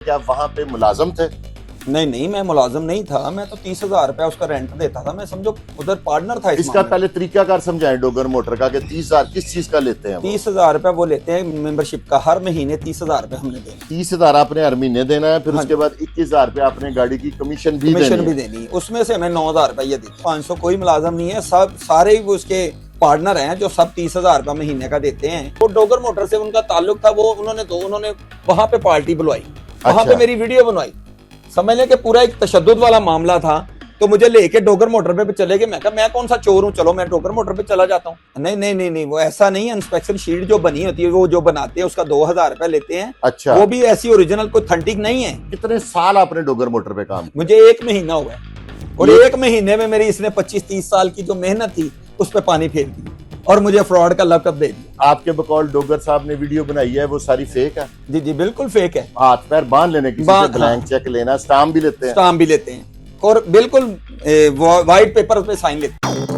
क्या आप वहां पे मुलाजम थे? नहीं नहीं, मैं मुलाजिम नहीं था। मैं तो 30,000 रुपया उसका रेंट देता था। मैं समझो उधर पार्टनर था इस इसका पहले तरीकाकार समझाएं डोगर मोटर का कि 30,000 किस चीज का लेते हैं? 30,000 रुपया वो लेते हैं मेंबरशिप का। हर महीने 30,000 रुपया हमने देना। 30,000 आपने हर महीने देना है, फिर हाँ, उसके बाद 21,000 रुपया आपने गाड़ी की कमीशन भी देनी। उसमें से हमें 9,000 रुपया देते। 500 कोई मुलाजम नहीं है, सब सारे ही उसके पार्टनर हैं जो सब 30,000 रुपया महीने का देते हैं। वो डोगर मोटर से उनका ताल्लुक था, वो उन्होंने वहां पे पार्टी बुलवाई, वहां पे मेरी वीडियो बनवाई। समझ लें कि पूरा एक तशद्दुद वाला मामला था। तो मुझे लेके डोगर मोटर पे चले गए। मैं कहा मैं कौन सा चोर हूँ, चलो मैं डोगर मोटर पे चला जाता हूँ। नहीं नहीं नहीं नहीं, वो ऐसा नहीं है। इंस्पेक्शन शीट जो बनी होती है, वो जो बनाते हैं उसका 2,000 रुपया लेते हैं। अच्छा, वो भी ऐसी ओरिजिनल कोई ऑथेंटिक नहीं है। कितने साल आपने डोगर मोटर पे काम? मुझे 1 महीना हुआ है, और 1 महीने में मेरी इसने 25-30 साल की जो मेहनत थी उस पर पानी फेर दी और मुझे फ्रॉड का लक़ब दे दिया। आपके बकौल डोगर साहब ने वीडियो बनाई है, वो सारी फेक है? जी जी, बिल्कुल फेक है। हाथ पैर बांध लेने की, ब्लैंक चेक लेना, स्टाम्प भी लेते हैं। स्टाम्प भी लेते हैं और बिल्कुल व्हाइट पेपर पे साइन लेते हैं।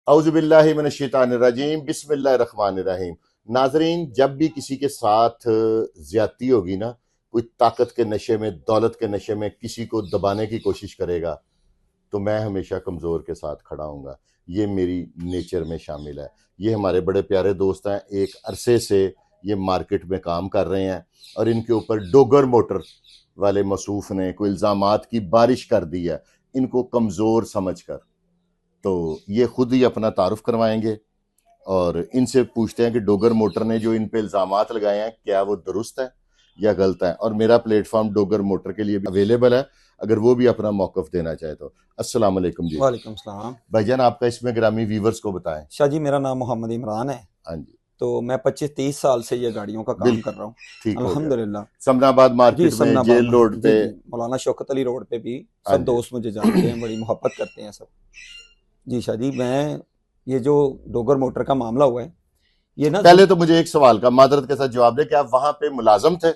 औज़ुबिल्लाहि मिनश्शैतानिर्रजीम, बिस्मिल्लाहिर्रहमानिर्रहीम। नाजरीन, जब भी किसी के साथ ज्यादती होगी ना, कोई ताकत के नशे में, दौलत के नशे में किसी को दबाने की कोशिश करेगा, तो मैं हमेशा कमज़ोर के साथ खड़ा हूँगा। ये मेरी नेचर में शामिल है। ये हमारे बड़े प्यारे दोस्त हैं, एक अरसे से ये मार्केट में काम कर रहे हैं और इनके ऊपर डोगर मोटर वाले मसूफ ने कोई इल्ज़ामात की बारिश कर दी है, इनको कमज़ोर समझ कर। तो ये खुद ही अपना तारुफ करवाएंगे और इनसे पूछते हैं कि डोगर मोटर ने जो इन पे इल्ज़ामात लगाए हैं, क्या वो दुरुस्त है या गलत है। और मेरा प्लेटफॉर्म डोगर मोटर के लिए भी अवेलेबल है, अगर वो भी अपना मौक़िफ़ देना चाहे तो। अस्सलाम वालेकुम जी। वालेकुम सलाम। भाईजान, आपका इसमें ग्रामी व्यूवर्स को बताएं। शाह जी, मेरा नाम मोहम्मद इमरान है। हाँ जी। तो मैं 25-30 साल से ये गाड़ियों का काम कर रहा हूँ, ठीक, अल्हम्दुलिल्लाह। समनाबाद मार्केट में, जेल रोड पे, मौलाना शौकत अली रोड पे भी सब दोस्त मुझे जानते हैं, बड़ी मोहब्बत करते हैं सब। जी शाह जी, मैं ये जो डोगर मोटर का मामला हुआ है, ये ना, पहले तो मुझे एक सवाल का मादरत के साथ जवाब दे कि आप वहां पे मुलाजम थे?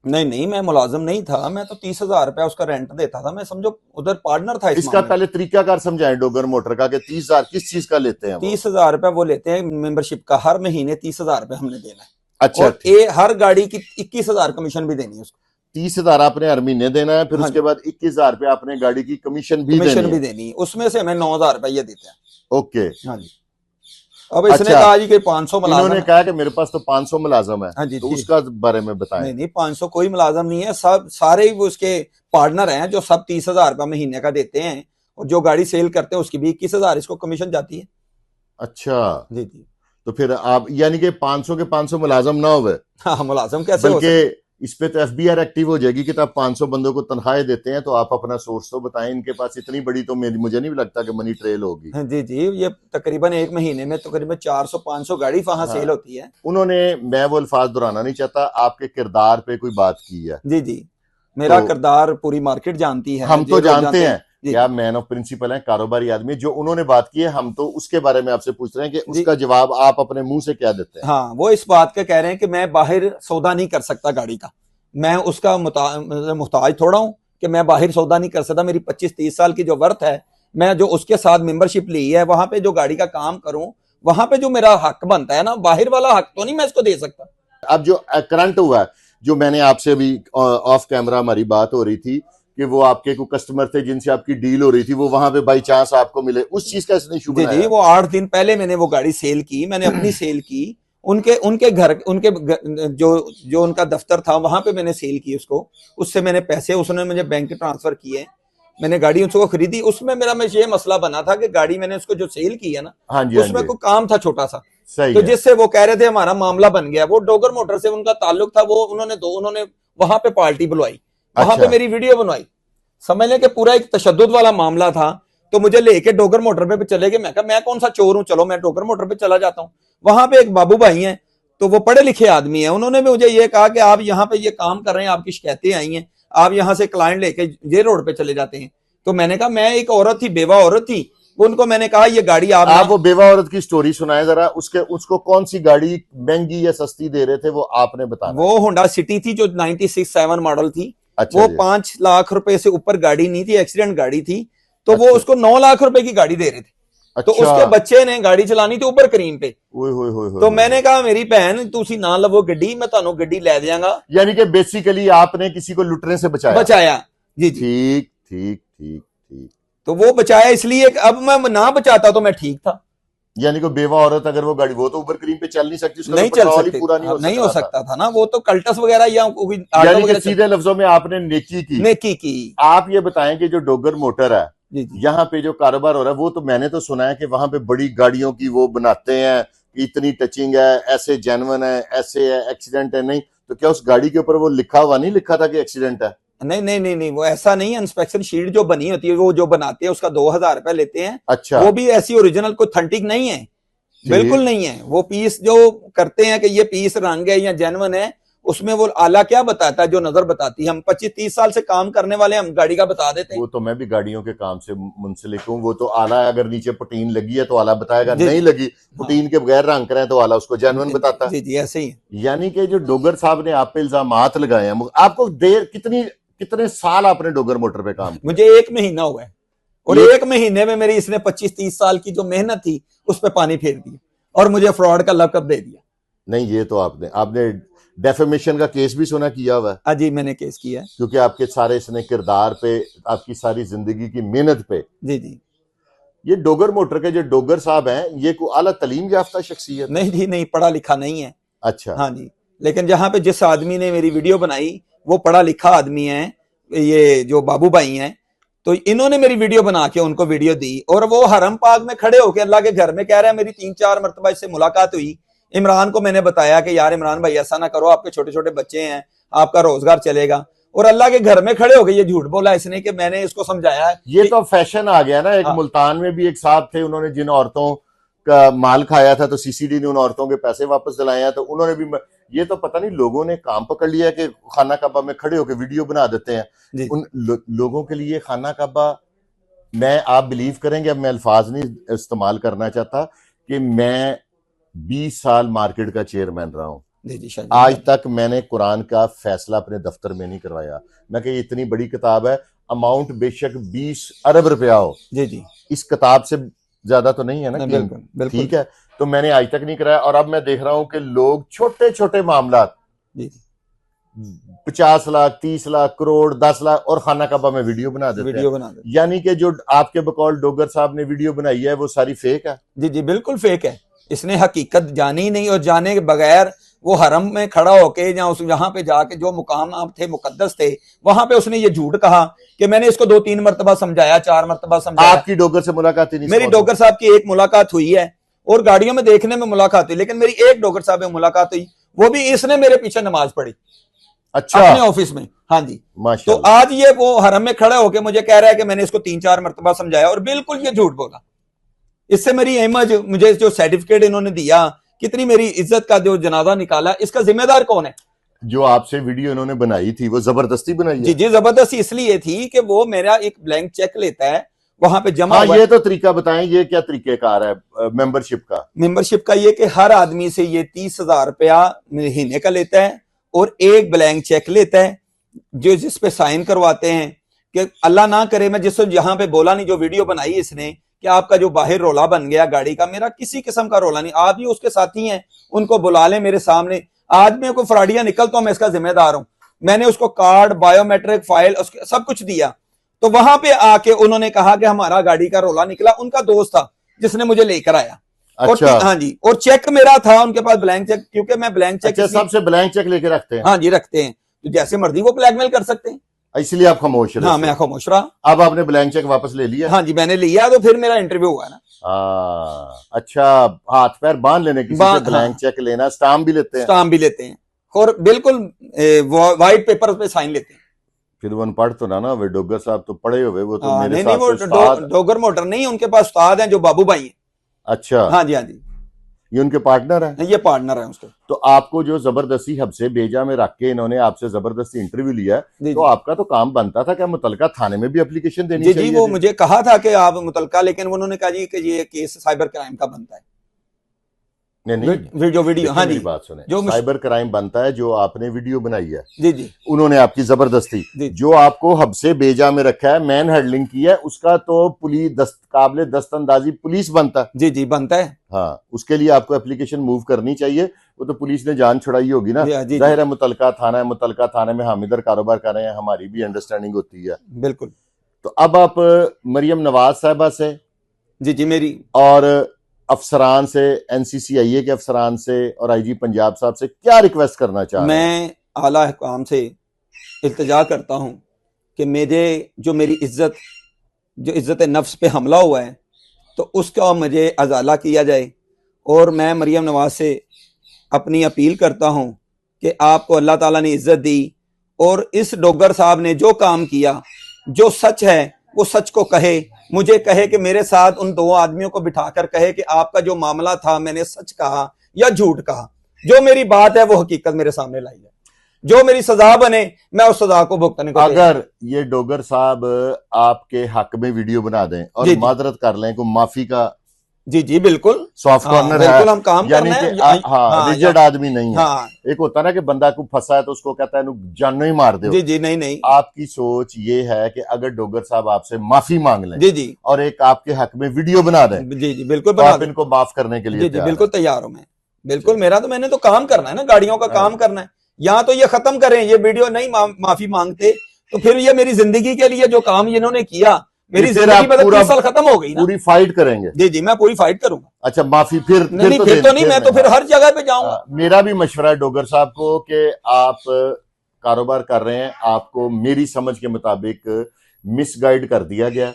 नहीं नहीं, मैं मुलाजिम नहीं था। मैं तो 30,000 रुपया उसका रेंट देता था। मैं समझो उधर पार्टनर था इसका पहले तरीकाकार समझाएं डोगर मोटर का कि 30,000 किस चीज का लेते हैं? 30,000 रुपया वो लेते हैं मेंबरशिप का। हर महीने 30,000 रुपया हमने देना है। अच्छा, और हर गाड़ी की 21,000 कमीशन भी देनी है उसको। 30,000 आपने हर महीने देना है, फिर उसके बाद 21,000 रुपया आपने गाड़ी की कमीशन भी देनी है। उसमें से हमें 9,000 रुपया देते हैं। ओके, हाँ जी। अब इसने कहा जी कि 500 मुलाजम, इन्होंने कहा कि मेरे पास तो 500 मुलाजम है। हाँ जी, तो उसका बारे में बताएं। नहीं नहीं, 500 कोई मुलाजम नहीं है। सब सारे ही उसके पार्टनर हैं जो सब 30,000 रुपया महीने का देते हैं, और जो गाड़ी सेल करते हैं उसकी भी 21,000 इसको कमीशन जाती है। अच्छा जी जी। तो फिर आप यानी कि 500 के 500 मुलाजम ना हुए? हाँ, मुलाजम कैसे हो सकते? इस पे तो एफबीआर एक्टिव हो जाएगी कि आप 500 बंदों को तनख्वाहें देते हैं। तो आप अपना सोर्स तो बताएं। इनके पास इतनी बड़ी तो मुझे नहीं लगता कि मनी ट्रेल होगी। जी जी, ये तकरीबन 1 महीने में तकरीबन 400-500 गाड़ी वहां सेल होती है। उन्होंने, मैं वो अल्फाज दोहराना नहीं चाहता, आपके किरदार पे कोई बात की है? जी जी, मेरा किरदार पूरी मार्केट जानती है। हम तो जानते हैं कि आप मैन ऑफ प्रिंसिपल हैं, कारोबारी आदमी। जो उन्होंने बात की है, हम तो उसके बारे में आपसे पूछ रहे हैं कि उसका जवाब आप अपने मुंह से क्या देते हैं? हाँ, वो इस बात का कह रहे हैं कि मैं बाहर सौदा नहीं कर सकता गाड़ी का। मैं उसका मुहताज थोड़ा हूं कि मैं बाहर सौदा नहीं कर सकता। मेरी 25-30 साल की जो वर्थ है, मैं जो उसके साथ मेंबरशिप ली है, वहां पे जो गाड़ी का काम करूं, वहां पे जो मेरा हक बनता है ना, बाहर वाला हक तो नहीं मैं इसको दे सकता। अब जो करंट हुआ है, जो मैंने आपसे अभी ऑफ कैमरा हमारी बात हो रही थी कि वो आपके को कस्टमर थे जिनसे आपकी डील हो रही थी, वो वहां पे बाई चांस आपको मिले, उस चीज का इसने इशू बनाया? जी, वो 8 दिन पहले मैंने वो गाड़ी सेल की। मैंने अपनी सेल की, उनके घर जो उनका दफ्तर था वहां पे मैंने सेल की उसको। उससे मैंने पैसे, उसने मुझे बैंक ट्रांसफर किए, मैंने गाड़ी उसको खरीदी। उसमें मेरा ये मसला बना था कि गाड़ी मैंने उसको जो सेल की है ना, उसमें कोई काम था छोटा सा, तो जिससे वो कह रहे थे हमारा मामला बन गया। वो डोगर मोटर से उनका ताल्लुक था, वो उन्होंने वहां पे पार्टी बुलवाई, वहां पे मेरी वीडियो बनवाई। समझ लें कि पूरा एक तशद्दुद वाला मामला था। तो मुझे लेके डोगर मोटर पे चले गए। मैं कहा मैं कौन सा चोर हूँ, चलो मैं डोगर मोटर पे चला जाता हूँ। वहां पे एक बाबू भाई हैं, तो वो पढ़े लिखे आदमी हैं। उन्होंने भी मुझे ये कहा कि आप यहाँ पे ये काम कर रहे हैं, आपकी शिकायतें आई हैं, आप यहाँ से क्लाइंट लेके ये रोड पे चले जाते हैं। तो मैंने कहा मैं एक औरत थी, बेवा औरत थी, उनको मैंने कहा ये गाड़ी आप वो बेवा औरत की स्टोरी सुनाए जरा। उसको कौन सी गाड़ी महंगी या सस्ती दे रहे थे, वो आपने बताया? वो होंडा सिटी थी जो 96-7 मॉडल थी। अच्छा, वो 5 लाख रुपए से ऊपर गाड़ी नहीं थी, एक्सीडेंट गाड़ी थी। तो वो अच्छा। उसको 9 लाख रुपए की गाड़ी दे रहे थे। तो अच्छा। उसके बच्चे ने गाड़ी चलानी थी उबर करीम पे। ओए होए होए होए तो होए। मैंने कहा मेरी भैन तुसी ना लवो गड्डी, मैं ਤੁਹਾਨੂੰ गड्डी लै देंगा। यानी कि बेसिकली आपने किसी को लुटने से बचाया। बचाया जी जी। ठीक ठीक ठीक ठीक। तो वो बचाया इसलिए कि अब मैं ना बचाता तो मैं ठीक था। यानी कि बेवा औरत अगर वो गाड़ी, वो तो उबर क्रीम पे चल नहीं सकती, उसका नहीं तो चल पेट्रोल ही सकते, पूरा नहीं हो नहीं सक हो रहा था। सकता था ना, वो तो कल्टस वगैरह या कोई ऑटो यानी कि वगैरह सीधे लफ्जों में आपने नेकी की। नेकी की। आप ये बताएं कि जो डोगर मोटर है जी जी। यहाँ पे जो कारोबार हो रहा है, वो तो मैंने तो सुना है कि वहां पे बड़ी गाड़ियों की वो बनाते हैं, इतनी टचिंग है, ऐसे जेन्युइन है, ऐसे है, एक्सीडेंट है नहीं, तो क्या उस गाड़ी के ऊपर वो लिखा हुआ नहीं लिखा था कि एक्सीडेंट है? नहीं नहीं नहीं नहीं, वो ऐसा नहीं है। इंस्पेक्शन शीट जो बनी होती है वो जो बनाते हैं उसका 2000 रुपए लेते हैं। अच्छा। वो भी ऐसी ओरिजिनल कोई ऑथेंटिक नहीं है, बिल्कुल नहीं है। वो पीस जो करते हैं कि ये पीस रंग है या जेन्युइन है, उसमें वो आला क्या बताता है, जो नजर बताती है। हम 25-30 साल से काम करने वाले, हम गाड़ी का बता देते हैं। वो तो मैं भी गाड़ियों के काम से मुंसलिक हूँ। वो तो आला अगर नीचे पुटीन लगी है तो आला बताएगा, जी, नहीं लगी पुटीन हाँ, के बगैर रंग करें तो आला उसको जेन्युइन बताता है। जी जी ऐसे ही है। यानी कि जो डोगर साहब ने आप पे इल्जामात लगाए हैं, आपको देर कितने साल आपने डोगर मोटर पे काम किया? मुझे 1 महीना हुआ है, और 1 महीने में मेरी इसने 25-30 साल की जो मेहनत थी उस पर पानी फेर दिया और मुझे फ्रॉड का लकब दे दिया। नहीं, ये तो आपने डेफेमेशन का केस भी सुना किया हुआ है? हाँ जी, मैंने केस किया है। क्योंकि आपके सारे इसने किरदार पे, आपकी सारी जिंदगी की मेहनत पे। जी जी। ये डोगर मोटर के जो डोगर साहब हैं, ये कोई आला तलीम याफ्ता शख्सियत? नहीं जी नहीं, पढ़ा लिखा नहीं है। अच्छा। हाँ जी, लेकिन जहां पे जिस आदमी ने मेरी वीडियो बनाई वो पढ़ा लिखा आदमी है, ये जो बाबू भाई हैं। तो इन्होंने मेरी वीडियो बना के उनको वीडियो दी, और वो हरम पाक में खड़े होकर अल्लाह के घर में कह रहे हैं। मेरी 3-4 मरतबा इससे मुलाकात हुई। इमरान को मैंने बताया कि यार इमरान भाई ऐसा ना करो, आपके छोटे छोटे बच्चे हैं, आपका रोजगार चलेगा। और अल्लाह के घर में खड़े होकर ये झूठ बोला इसने कि मैंने इसको समझाया। ये तो फैशन आ गया ना। एक मुल्तान में भी एक साहब थे, उन्होंने जिन औरतों का माल खाया था तो सीसीडी ने उन औरतों के पैसे वापस दिलाए हैं, तो उन्होंने भी, ये तो पता नहीं लोगों ने काम पकड़ लिया कि खाना काबा में खड़े होकर वीडियो बना देते हैं। उन लोगों के लिए खाना काबा, मैं, आप बिलीव करेंगे, अब मैं अल्फाज नहीं इस्तेमाल करना चाहता, कि मैं 20 साल मार्केट का चेयरमैन रहा हूं, आज तक मैंने कुरान का फैसला अपने दफ्तर में नहीं करवाया। मैं कि इतनी बड़ी किताब है, अमाउंट बेशक 20 अरब रुपया हो, जी जी, इस किताब से ज्यादा तो नहीं है ना। बिल्कुल ठीक है, तो मैंने आज तक नहीं कराया। और अब मैं देख रहा हूं कि लोग छोटे छोटे मामला, 50 लाख, 30 लाख, करोड़, 10 लाख, और खाना काबा में वीडियो बना देते हैं। यानी कि जो आपके बकौल डोगर साहब ने वीडियो बनाई है वो सारी फेक है। जी जी, बिल्कुल फेक है। इसने हकीकत जानी नहीं, और जाने के बगैर वो हरम में खड़ा होके या उस यहाँ पे जाके जो मुकाम आप थे, मुकद्दस थे, वहां पे उसने ये झूठ कहा कि मैंने इसको 2-3 मरतबा समझाया, 4 मरतबा समझाया। आपकी डोगर से मुलाकात ही नहीं? मेरी डोगर साहब की एक मुलाकात हुई है, और गाड़ियों में देखने में मुलाकात हुई, लेकिन मेरी एक डोगर साहब में मुलाकात हुई, वो भी इसने मेरे पीछे नमाज पढ़ी। अच्छा, अपने ऑफिस में। हाँ जी, तो आज ये वो हरम में खड़े होके मुझे कह रहा है कि मैंने इसको 3-4 मरतबा समझाया, और बिल्कुल ये झूठ बोला। इससे मेरी इमेज, मुझे जो सर्टिफिकेट इन्होंने दिया, कितनी मेरी इज्जत का जो जनाजा निकाला, इसका जिम्मेदार कौन है? जो आपसे वीडियो इन्होंने बनाई थी वो जबरदस्ती बनाई है? जी जी, जबरदस्ती इसलिए थी कि वो मेरा एक ब्लैंक चेक लेता है वहां पे जमा। हाँ, ये तो तरीका बताएं, ये क्या तरीकेकार है मेंबरशिप का? मेंबरशिप का ये कि हर आदमी से ये 30,000 रुपया महीने का लेता है, और एक ब्लैंक चेक लेता है जो जिस पे साइन करवाते हैं कि अल्लाह ना करे, मैं जिस यहाँ पे बोला नहीं, जो वीडियो बनाई इसने कि आपका जो बाहर रोला बन गया गाड़ी का, मेरा किसी किस्म का रोला नहीं। आप ही उसके साथी हैं, उनको बुला लें मेरे सामने। आज मैं कोई फ्रॉडिया निकलता हूं, मैं इसका जिम्मेदार हूं। मैंने उसको कार्ड, बायोमेट्रिक फाइल, उसके सब कुछ दिया। तो वहां पे आके उन्होंने कहा कि हमारा गाड़ी का रोला निकला, उनका दोस्त था जिसने मुझे लेकर आया। अच्छा। हाँ जी, और चेक मेरा था उनके पास, ब्लैंक चेक, क्योंकि मैं ब्लैंक चेक। अच्छा, सबसे ब्लैंक चेक लेके रखते हैं? हाँ जी, रखते हैं, तो जैसे मर्जी वो ब्लैकमेल कर सकते हैं, इसलिए आप खामोश रहे? हाँ, मैं खामोश रहा। अब आपने ब्लैंक चेक वापस ले लिया? हाँ जी, मैंने लिया, तो फिर मेरा इंटरव्यू हुआ ना। अच्छा, हाथ पैर बांध लेने, किसी से ब्लैंक चेक लेना, स्टाम्प भी लेते हैं? स्टाम्प भी लेते हैं, और बिल्कुल व्हाइट पेपर पे साइन लेते हैं। फिर वो अनपढ़ तो ना वे डोगर साहब तो पढ़े हुए, वो तो मेरे नहीं, वो डोगर मोटर नहीं, उनके पास उस्ताद हैं जो बाबू भाई हैं। अच्छा, हाँ जी, हाँ जी, ये उनके पार्टनर है? ये पार्टनर है उसके। तो आपको जो जबरदस्ती हब्से भेजा में रख के इन्होंने आपसे जबरदस्ती इंटरव्यू लिया, तो आपका तो काम बनता था कि मुतलका थाने में भी एप्लीकेशन देनी चाहिए? जी, वो मुझे कहा था कि आप मुतलका, लेकिन उन्होंने कहा जी कि ये केस साइबर क्राइम का बनता है। नहीं, वीडियो देखिए हाँ मेरी जी, बात सुने, जो साइबर क्राइम बनता है जो आपने वीडियो बनाई है, जी जी उन्होंने आपकी जबरदस्ती, जी जो आपको हब से बेजा में रखा है, मैन हैंडलिंग की है, उसका तो पुलिस काबिले दस्तंदाजी पुलिस बनता है। जी जी बनता है। हाँ, उसके लिए आपको एप्लीकेशन मूव करनी चाहिए, वो तो पुलिस ने जान छुड़ाई होगी ना। जी जी जाहिर है मुतलका थाना है, मुतलका थाने में हम इधर कारोबार कर रहे हैं, हमारी भी अंडरस्टैंडिंग होती है। बिल्कुल। तो अब आप मरियम नवाज साहबा से जी जी मेरी और अफसरान से, एनसीसीआईए के अफसरान से और आईजी पंजाब साहब से क्या रिक्वेस्ट करना चाह रहे हैं? मैं आला हुकाम से इल्तिजा करता हूं कि मेरी इज्जत, जो इज्जत नफ्स पे हमला हुआ है, तो उसका मुझे अजाला किया जाए। और मैं मरियम नवाज से अपनी अपील करता हूं कि आपको अल्लाह ताला ने इज्जत दी, और इस डोगर साहब ने जो काम किया, जो सच है वो सच को कहे, मुझे कहे कि मेरे साथ उन दो आदमियों को बिठाकर कहे कि आपका जो मामला था मैंने सच कहा या झूठ कहा। जो मेरी बात है वो हकीकत मेरे सामने लाई है, जो मेरी सजा बने मैं उस सजा को भुगतने को अगर ये डोगर साहब आपके हक में वीडियो बना दें और जी जी माजरत कर लें, को माफी का जी जी बिल्कुल सॉफ्ट हाँ, कॉर्नर बिल्कुल है, हम काम यानी करना कि है। हाँ रिजिड आदमी नहीं है। हाँ एक होता है ना कि बंदा को फंसा है तो उसको कहता है जानो ही मार दो। जी जी नहीं नहीं आपकी सोच ये है कि अगर डोगर साहब आपसे माफी मांग लें जी जी और एक आपके हक में वीडियो बना दें, जी जी बिल्कुल तो बना आप दें। इनको माफ करने के लिए जी जी तैयार बिल्कुल हैं? तैयार हूं मैं, बिल्कुल। मेरा तो मैंने तो काम करना है ना, गाड़ियों का हाँ। काम करना है। यहाँ तो ये खत्म करें, ये वीडियो नहीं माफी मांगते तो फिर ये मेरी जिंदगी के लिए जो काम इन्होंने किया, मेरी ये फिर जिंदगी आप मतलब पूरा 30 साल खत्म हो गई ना। पूरी फाइट करेंगे। जी जी मैं पूरी फाइट करूंगा। अच्छा, माफी फिर नहीं फिर तो नहीं, मैं तो फिर हर जगह पे जाऊंगा। मेरा भी मशवरा है डोगर साहब को कि आप कारोबार कर रहे हैं, आपको मेरी समझ के मुताबिक मिसगाइड कर दिया गया,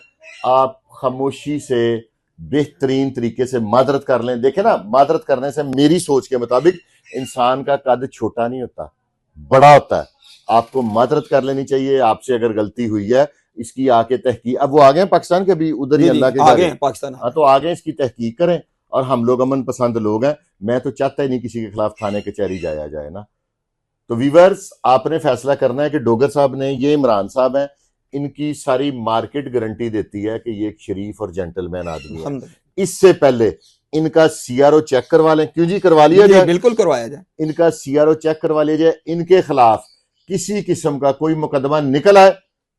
आप खामोशी से बेहतरीन तरीके से मादरत कर लें। देखें ना, मादरत करने से मेरी सोच के मुताबिक इंसान का कद छोटा नहीं होता, बड़ा होता है। आपको मादरत कर लेनी चाहिए, आपसे अगर गलती हुई है इसकी आके तहकीक, अब वो आ गए पाकिस्तान के, भी उधर ही अल्लाह के आ गए पाकिस्तान। हाँ, तो आ गए, इसकी तहकीक करें। और हम लोग अमन पसंद लोग हैं, मैं तो चाहता ही नहीं किसी के खिलाफ थाने कचहरी जाया जाए ना। तो वीवर्स, आपने फैसला करना है कि डोगर साहब ने, ये इमरान साहब हैं, इनकी सारी मार्केट गारंटी देती है कि ये एक शरीफ और जेंटलमैन आदमी है। इससे पहले इनका सीआरओ चेक करवा लें। क्यों जी, करवा लिया जाए, बिल्कुल करवाया जाए। इनका सीआरओ चेक करवा लिया जाए। इनके खिलाफ किसी किस्म का कोई मुकदमा निकल आए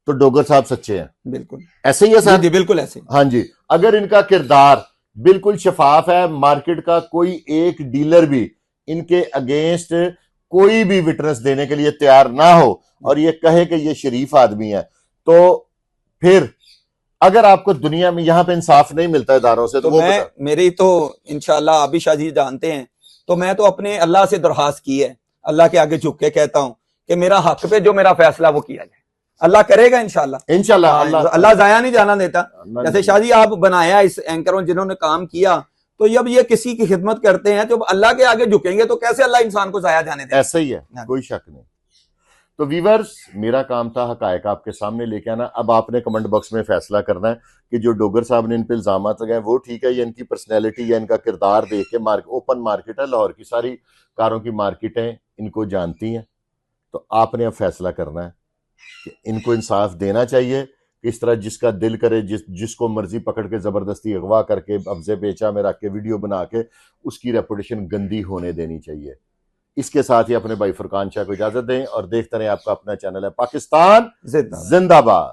तो डोगर साहब सच्चे हैं। बिल्कुल ऐसे ही है सर? जी बिल्कुल ऐसे। हाँ जी, अगर इनका किरदार बिल्कुल शफाफ है, मार्केट का कोई एक डीलर भी इनके अगेंस्ट कोई भी विटनेस देने के लिए तैयार ना हो और ये कहे कि ये शरीफ आदमी है, तो फिर अगर आपको दुनिया में यहां पे इंसाफ नहीं मिलता इदारों से, तो वो मेरी तो इंशाल्लाह अभी शाह जी जानते हैं, तो मैं तो अपने अल्लाह से दरखास्त की है, अल्लाह के आगे झुक के कहता हूं कि मेरा हक पे जो मेरा फैसला वो किया जाए। अल्लाह करेगा इंशाल्लाह। अल्लाह जाया नहीं जाना देता। जैसे शाह जी आप बनाया इस एंकरों जिन्होंने काम किया, तो जब ये किसी की खिदमत करते हैं, जब अल्लाह के आगे झुकेंगे तो कैसे अल्लाह इंसान को जाया जाने देगा? ऐसा ही है, कोई शक नहीं। तो वीवर्स, मेरा काम था हकायक आपके सामने लेके आना। अब आपने कमेंट बॉक्स में फैसला करना है कि जो डोगर साहब ने इन पे इल्जाम लगाए वो ठीक है, या इनकी पर्सनैलिटी या इनका किरदार देख के, ओपन मार्केट है लाहौर की, सारी कारों की मार्केटें इनको जानती हैं। तो आपने अब फैसला करना है कि इनको इंसाफ देना चाहिए। इस तरह जिसका दिल करे, जिसको मर्जी पकड़ के जबरदस्ती अगवा करके कब्जे पेचा में रख के वीडियो बना के उसकी रेपुटेशन गंदी होने देनी चाहिए। इसके साथ ही अपने भाई फुरकान शाह को इजाजत दें और देखते रहें आपका अपना चैनल है पाकिस्तान जिंदाबाद।